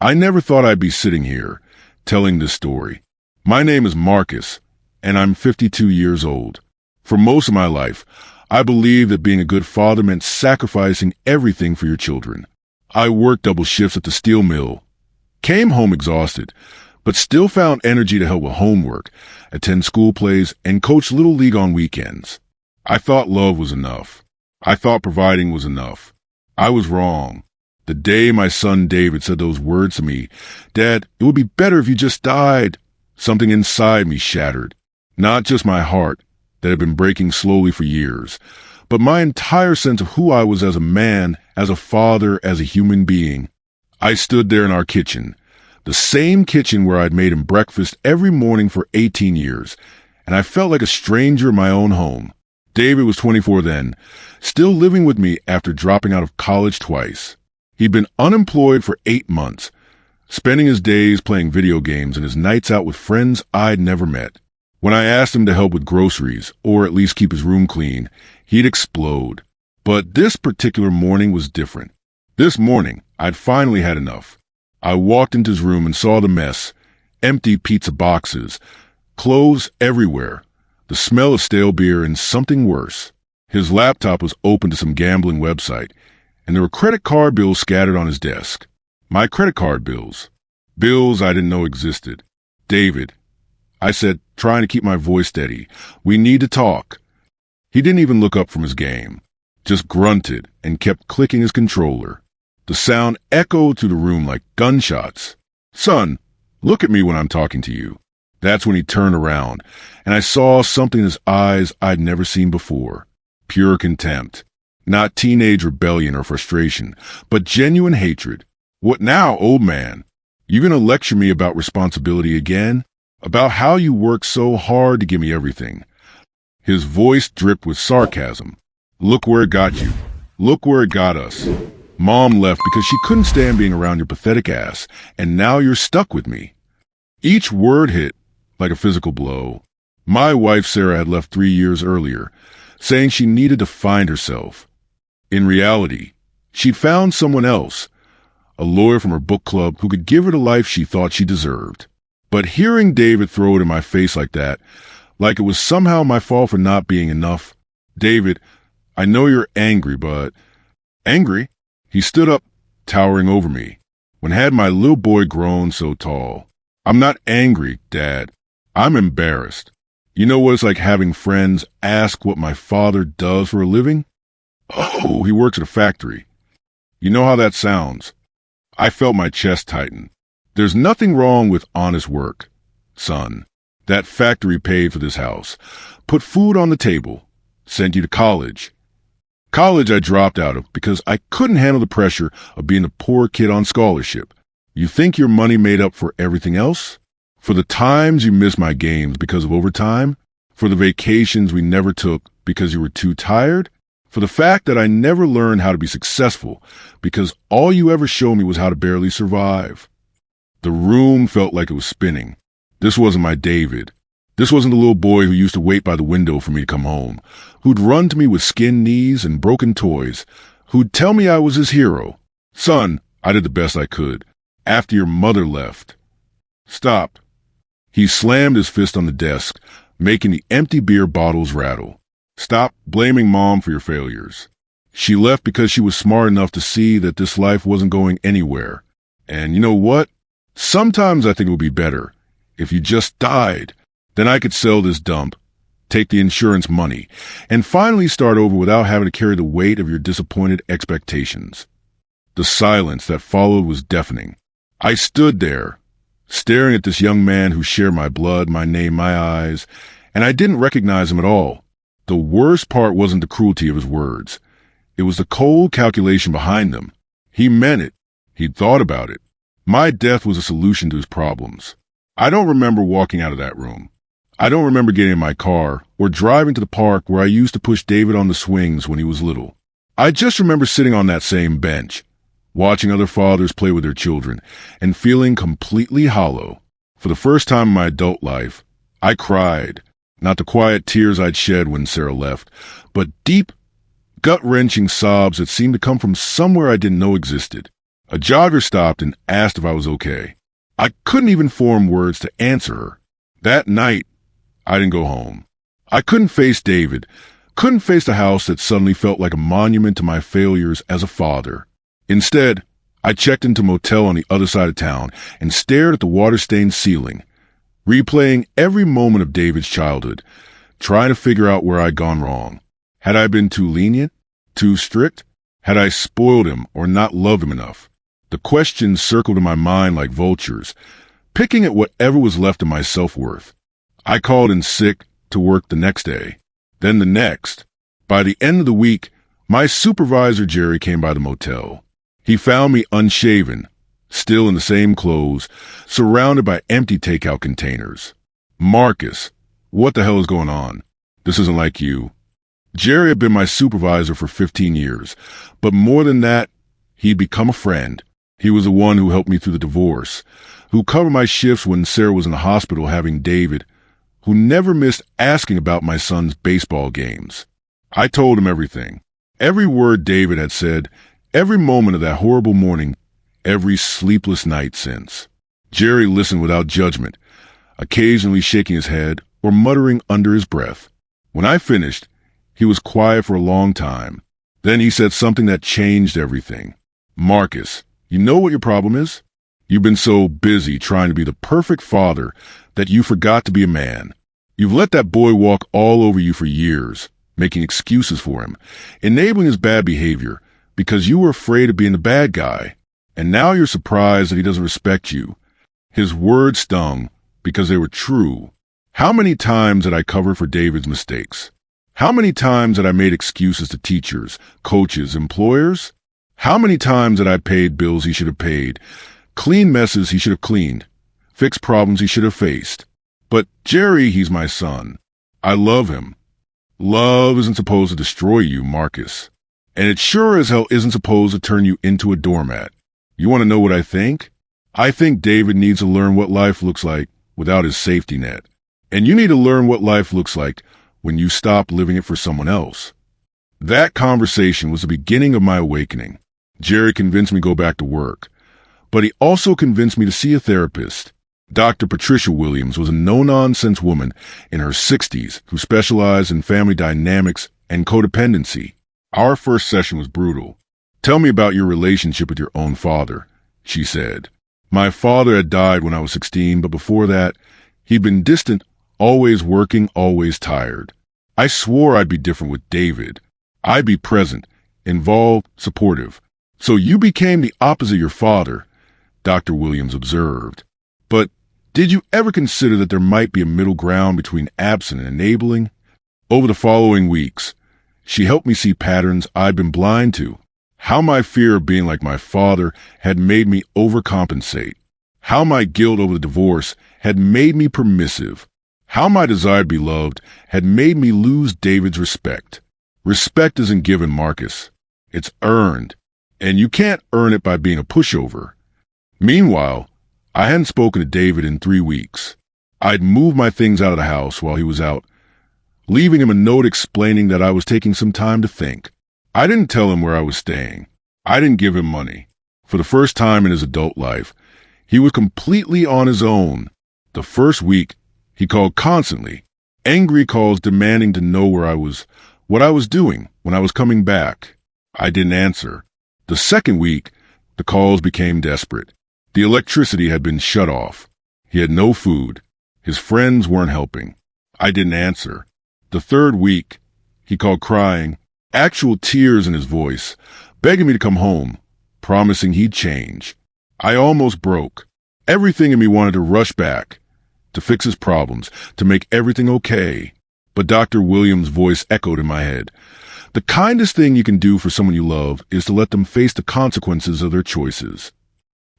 I never thought I'd be sitting here, telling this story. My name is Marcus, and I'm 52 years old. For most of my life, I believed that being a good father meant sacrificing everything for your children. I worked double shifts at the steel mill, came home exhausted, but still found energy to help with homework, attend school plays, and coach Little League on weekends. I thought love was enough. I thought providing was enough. I was wrong. The day my son David said those words to me, "Dad, it would be better if you just died," something inside me shattered. Not just my heart, that had been breaking slowly for years, but my entire sense of who I was as a man, as a father, as a human being. I stood there in our kitchen, the same kitchen where I'd made him breakfast every morning for 18 years, and I felt like a stranger in my own home. David was 24 then, still living with me after dropping out of college twice. He'd been unemployed for 8 months, spending his days playing video games and his nights out with friends I'd never met. When I asked him to help with groceries, or at least keep his room clean, he'd explode. But this particular morning was different. This morning, I'd finally had enough. I walked into his room and saw the mess, empty pizza boxes, clothes everywhere, the smell of stale beer, and something worse. His laptop was open to some gambling website, and there were credit card bills scattered on his desk. My credit card bills. Bills I didn't know existed. "David," I said, trying to keep my voice steady, "we need to talk." He didn't even look up from his game, just grunted and kept clicking his controller. The sound echoed through the room like gunshots. "Son, look at me when I'm talking to you." That's when he turned around, and I saw something in his eyes I'd never seen before. Pure contempt. Not teenage rebellion or frustration, but genuine hatred. "What now, old man? You gonna lecture me about responsibility again? About how you work so hard to give me everything?" His voice dripped with sarcasm. "Look where it got you. Look where it got us. Mom left because she couldn't stand being around your pathetic ass, and now you're stuck with me." Each word hit like a physical blow. My wife Sarah had left 3 years earlier, saying she needed to find herself. In reality, she'd found someone else, a lawyer from her book club who could give her the life she thought she deserved. But hearing David throw it in my face like that, like it was somehow my fault for not being enough. "David, I know you're angry, but..." "Angry?" He stood up, towering over me. When had my little boy grown so tall? "I'm not angry, Dad. I'm embarrassed. You know what it's like having friends ask what my father does for a living? Oh, he works at a factory. You know how that sounds." I felt my chest tighten. "There's nothing wrong with honest work, son. That factory paid for this house, put food on the table, sent you to college. College I dropped out of because I couldn't handle the pressure of being a poor kid on scholarship. You think your money made up for everything else? For the times you missed my games because of overtime? For the vacations we never took because you were too tired? For the fact that I never learned how to be successful because all you ever showed me was how to barely survive?" The room felt like it was spinning. This wasn't my David. This wasn't the little boy who used to wait by the window for me to come home, who'd run to me with skinned knees and broken toys, who'd tell me I was his hero. "Son, I did the best I could. After your mother left." "Stop." He slammed his fist on the desk, making the empty beer bottles rattle. "Stop blaming Mom for your failures. She left because she was smart enough to see that this life wasn't going anywhere. And you know what? Sometimes I think it would be better if you just died. Then I could sell this dump, take the insurance money, and finally start over without having to carry the weight of your disappointed expectations." The silence that followed was deafening. I stood there, staring at this young man who shared my blood, my name, my eyes, and I didn't recognize him at all. The worst part wasn't the cruelty of his words. It was the cold calculation behind them. He meant it. He'd thought about it. My death was a solution to his problems. I don't remember walking out of that room. I don't remember getting in my car or driving to the park where I used to push David on the swings when he was little. I just remember sitting on that same bench, watching other fathers play with their children, and feeling completely hollow. For the first time in my adult life, I cried. Not the quiet tears I'd shed when Sarah left, but deep, gut-wrenching sobs that seemed to come from somewhere I didn't know existed. A jogger stopped and asked if I was okay. I couldn't even form words to answer her. That night, I didn't go home. I couldn't face David, couldn't face the house that suddenly felt like a monument to my failures as a father. Instead, I checked into a motel on the other side of town and stared at the water-stained ceiling, replaying every moment of David's childhood, trying to figure out where I'd gone wrong. Had I been too lenient? Too strict? Had I spoiled him or not loved him enough? The questions circled in my mind like vultures, picking at whatever was left of my self-worth. I called in sick to work the next day, then the next. By the end of the week, my supervisor Jerry came by the motel. He found me unshaven, still in the same clothes, surrounded by empty takeout containers. Marcus, what the hell is going on? This isn't like you. Jerry had been my supervisor for 15 years, but more than that, he'd become a friend. He was the one who helped me through the divorce, who covered my shifts when Sarah was in the hospital having David, who never missed asking about my son's baseball games. I told him everything. Every word David had said, every moment of that horrible morning, every sleepless night since. Jerry listened without judgment, occasionally shaking his head or muttering under his breath. When I finished, he was quiet for a long time. Then he said something that changed everything. Marcus, you know what your problem is? You've been so busy trying to be the perfect father that you forgot to be a man. You've let that boy walk all over you for years, making excuses for him, enabling his bad behavior because you were afraid of being the bad guy. And now you're surprised that he doesn't respect you. His words stung because they were true. How many times did I cover for David's mistakes? How many times had I made excuses to teachers, coaches, employers? How many times had I paid bills he should have paid, cleaned messes he should have cleaned, fixed problems he should have faced? But Jerry, he's my son. I love him. Love isn't supposed to destroy you, Marcus. And it sure as hell isn't supposed to turn you into a doormat. You want to know what I think? I think David needs to learn what life looks like without his safety net. And you need to learn what life looks like when you stop living it for someone else. That conversation was the beginning of my awakening. Jerry convinced me to go back to work, but he also convinced me to see a therapist. Dr. Patricia Williams was a no-nonsense woman in her 60s who specialized in family dynamics and codependency. Our first session was brutal. Tell me about your relationship with your own father, she said. My father had died when I was 16, but before that, he'd been distant, always working, always tired. I swore I'd be different with David. I'd be present, involved, supportive. So you became the opposite of your father, Dr. Williams observed. But did you ever consider that there might be a middle ground between absent and enabling? Over the following weeks, she helped me see patterns I'd been blind to. How my fear of being like my father had made me overcompensate. How my guilt over the divorce had made me permissive. How my desire to be loved had made me lose David's respect. Respect isn't given, Marcus. It's earned. And you can't earn it by being a pushover. Meanwhile, I hadn't spoken to David in 3 weeks. I'd moved my things out of the house while he was out, leaving him a note explaining that I was taking some time to think. I didn't tell him where I was staying. I didn't give him money. For the first time in his adult life, he was completely on his own. The first week, he called constantly, angry calls demanding to know where I was, what I was doing, when I was coming back. I didn't answer. The second week, the calls became desperate. The electricity had been shut off. He had no food. His friends weren't helping. I didn't answer. The third week, he called crying, actual tears in his voice, begging me to come home, promising he'd change. I almost broke. Everything in me wanted to rush back, to fix his problems, to make everything okay. But Dr. Williams' voice echoed in my head. The kindest thing you can do for someone you love is to let them face the consequences of their choices.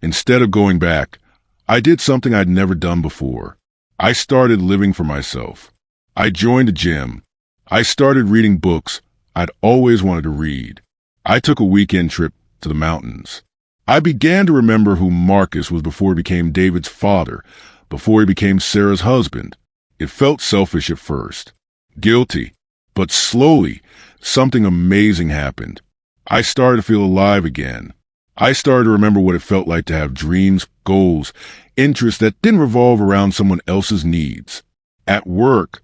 Instead of going back, I did something I'd never done before. I started living for myself. I joined a gym. I started reading books I'd always wanted to read. I took a weekend trip to the mountains. I began to remember who Marcus was before he became David's father, before he became Sarah's husband. It felt selfish at first, guilty, but slowly, something amazing happened. I started to feel alive again. I started to remember what it felt like to have dreams, goals, interests that didn't revolve around someone else's needs. At work,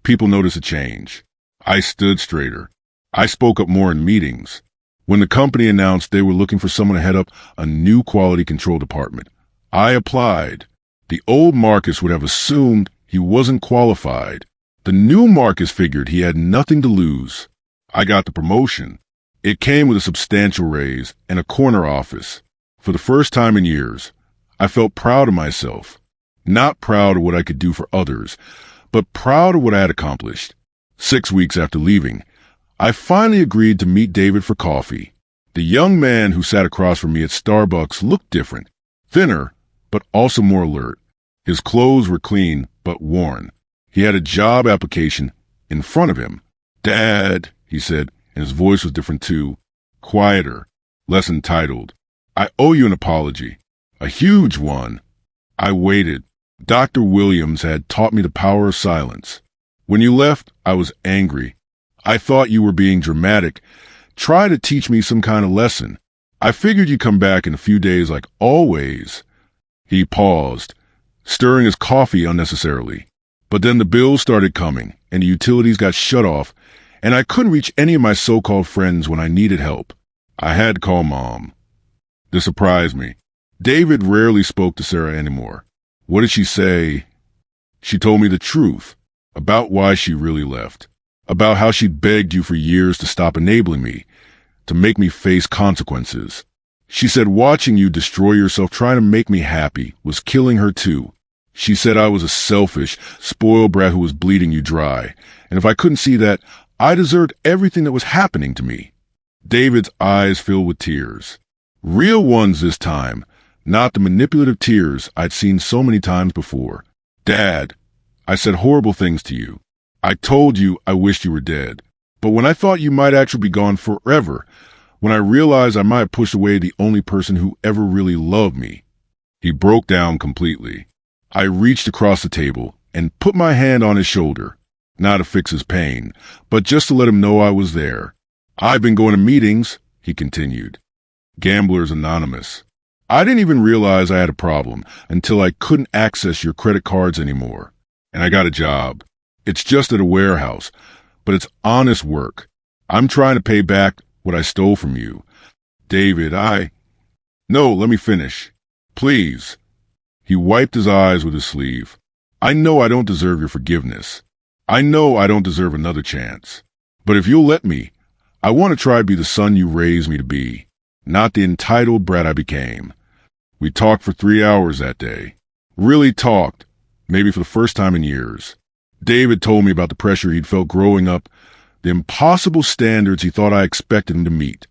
people noticed a change. I stood straighter. I spoke up more in meetings. When the company announced they were looking for someone to head up a new quality control department, I applied. The old Marcus would have assumed he wasn't qualified. The new Marcus figured he had nothing to lose. I got the promotion. It came with a substantial raise and a corner office. For the first time in years, I felt proud of myself. Not proud of what I could do for others, but proud of what I had accomplished. 6 weeks after leaving, I finally agreed to meet David for coffee. The young man who sat across from me at Starbucks looked different, thinner, but also more alert. His clothes were clean, but worn. He had a job application in front of him. "Dad," he said, and his voice was different too. Quieter, less entitled. "I owe you an apology. A huge one." I waited. Dr. Williams had taught me the power of silence. When you left, I was angry. I thought you were being dramatic. Try to teach me some kind of lesson. I figured you'd come back in a few days like always. He paused, stirring his coffee unnecessarily. But then the bills started coming, and the utilities got shut off, and I couldn't reach any of my so-called friends when I needed help. I had to call Mom. This surprised me. David rarely spoke to Sarah anymore. What did she say? She told me the truth about why she really left, about how she'd begged you for years to stop enabling me, to make me face consequences. She said watching you destroy yourself trying to make me happy was killing her too. She said I was a selfish, spoiled brat who was bleeding you dry, and if I couldn't see that, I deserved everything that was happening to me. David's eyes filled with tears. Real ones this time, not the manipulative tears I'd seen so many times before. "Dad, I said horrible things to you. I told you I wished you were dead. But when I thought you might actually be gone forever, when I realized I might have pushed away the only person who ever really loved me." He broke down completely. I reached across the table and put my hand on his shoulder, not to fix his pain, but just to let him know I was there. "I've been going to meetings," he continued. Gamblers Anonymous. "I didn't even realize I had a problem until I couldn't access your credit cards anymore. And I got a job. It's just at a warehouse, but it's honest work. I'm trying to pay back what I stole from you. David, No, let me finish. Please." He wiped his eyes with his sleeve. "I know I don't deserve your forgiveness. I know I don't deserve another chance. But if you'll let me, I want to try to be the son you raised me to be, not the entitled brat I became." We talked for 3 hours that day. Really talked, maybe for the first time in years. David told me about the pressure he'd felt growing up, the impossible standards he thought I expected him to meet.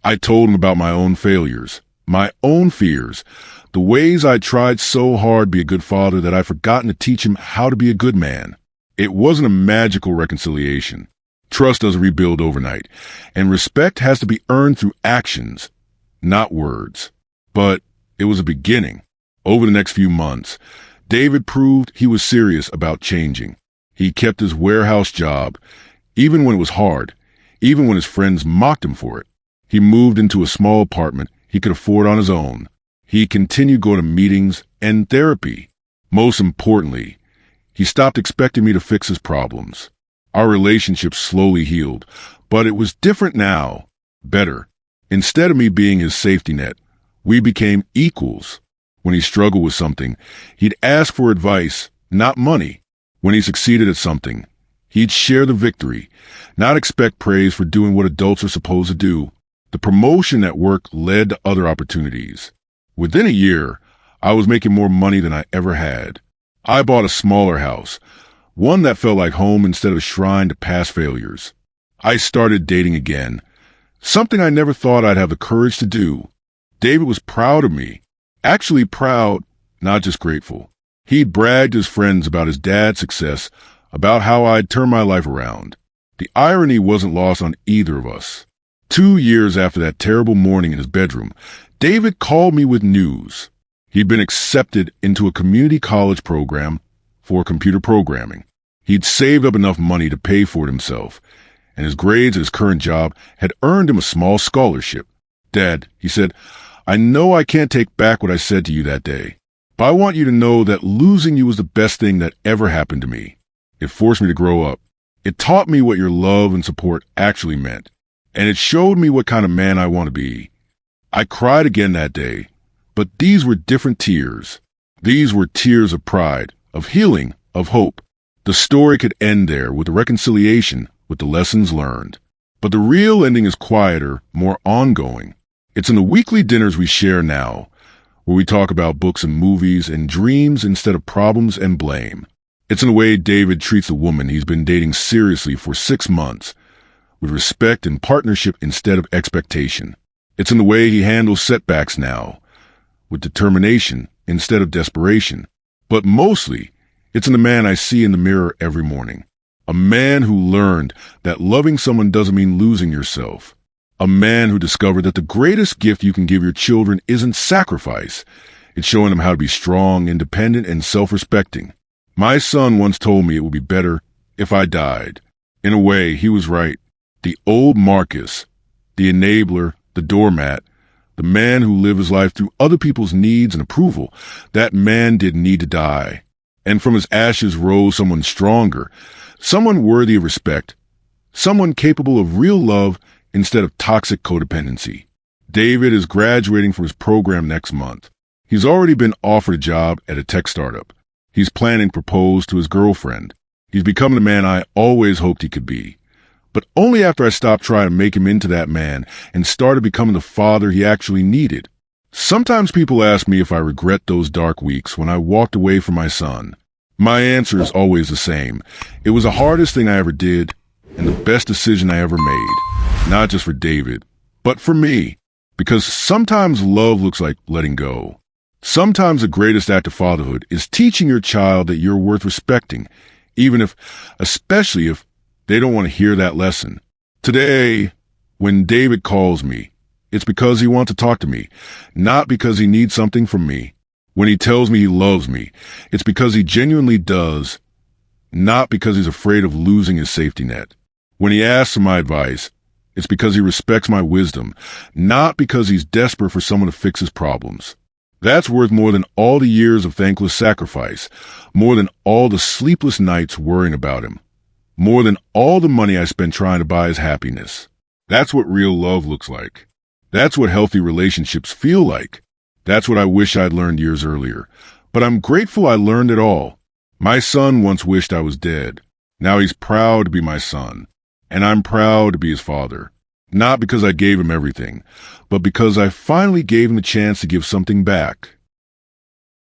I told him about my own failures, my own fears, the ways I tried so hard to be a good father that I'd forgotten to teach him how to be a good man. It wasn't a magical reconciliation. Trust doesn't rebuild overnight, and respect has to be earned through actions, not words. But it was a beginning. Over the next few months, David proved he was serious about changing. He kept his warehouse job, even when it was hard, even when his friends mocked him for it. He moved into a small apartment he could afford on his own. He continued going to meetings and therapy. Most importantly, he stopped expecting me to fix his problems. Our relationship slowly healed, but it was different now. Better. Instead of me being his safety net, we became equals. When he struggled with something, he'd ask for advice, not money. When he succeeded at something, he'd share the victory, not expect praise for doing what adults are supposed to do. The promotion at work led to other opportunities. Within a year, I was making more money than I ever had. I bought a smaller house, one that felt like home instead of a shrine to past failures. I started dating again, something I never thought I'd have the courage to do. David was proud of me, actually proud, not just grateful. He'd bragged to his friends about his dad's success, about how I'd turned my life around. The irony wasn't lost on either of us. 2 years after that terrible morning in his bedroom, David called me with news. He'd been accepted into a community college program for computer programming. He'd saved up enough money to pay for it himself, and his grades at his current job had earned him a small scholarship. "Dad," he said, I know I can't take back what I said to you that day, but I want you to know that losing you was the best thing that ever happened to me. It forced me to grow up. It taught me what your love and support actually meant, and it showed me what kind of man I want to be. I cried again that day, but these were different tears. These were tears of pride, of healing, of hope. The story could end there with a reconciliation, with the lessons learned. But the real ending is quieter, more ongoing. It's in the weekly dinners we share now, where we talk about books and movies and dreams instead of problems and blame. It's in the way David treats a woman he's been dating seriously for 6 months, with respect and partnership instead of expectation. It's in the way he handles setbacks now, with determination instead of desperation. But mostly, it's in the man I see in the mirror every morning. A man who learned that loving someone doesn't mean losing yourself. A man who discovered that the greatest gift you can give your children isn't sacrifice. It's showing them how to be strong, independent, and self-respecting. My son once told me it would be better if I died. In a way, he was right. The old Marcus, the enabler, the doormat, the man who lived his life through other people's needs and approval, that man didn't need to die. And from his ashes rose someone stronger, someone worthy of respect, someone capable of real love instead of toxic codependency. David is graduating from his program next month. He's already been offered a job at a tech startup. He's planning to propose to his girlfriend. He's becoming the man I always hoped he could be. But only after I stopped trying to make him into that man and started becoming the father he actually needed. Sometimes people ask me if I regret those dark weeks when I walked away from my son. My answer is always the same. It was the hardest thing I ever did and the best decision I ever made. Not just for David, but for me. Because sometimes love looks like letting go. Sometimes the greatest act of fatherhood is teaching your child that you're worth respecting, especially if they don't want to hear that lesson. Today, when David calls me, it's because he wants to talk to me, not because he needs something from me. When he tells me he loves me, it's because he genuinely does, not because he's afraid of losing his safety net. When he asks for my advice, it's because he respects my wisdom, not because he's desperate for someone to fix his problems. That's worth more than all the years of thankless sacrifice, more than all the sleepless nights worrying about him, more than all the money I spent trying to buy his happiness. That's what real love looks like. That's what healthy relationships feel like. That's what I wish I'd learned years earlier. But I'm grateful I learned it all. My son once wished I was dead. Now he's proud to be my son. And I'm proud to be his father. Not because I gave him everything, but because I finally gave him the chance to give something back.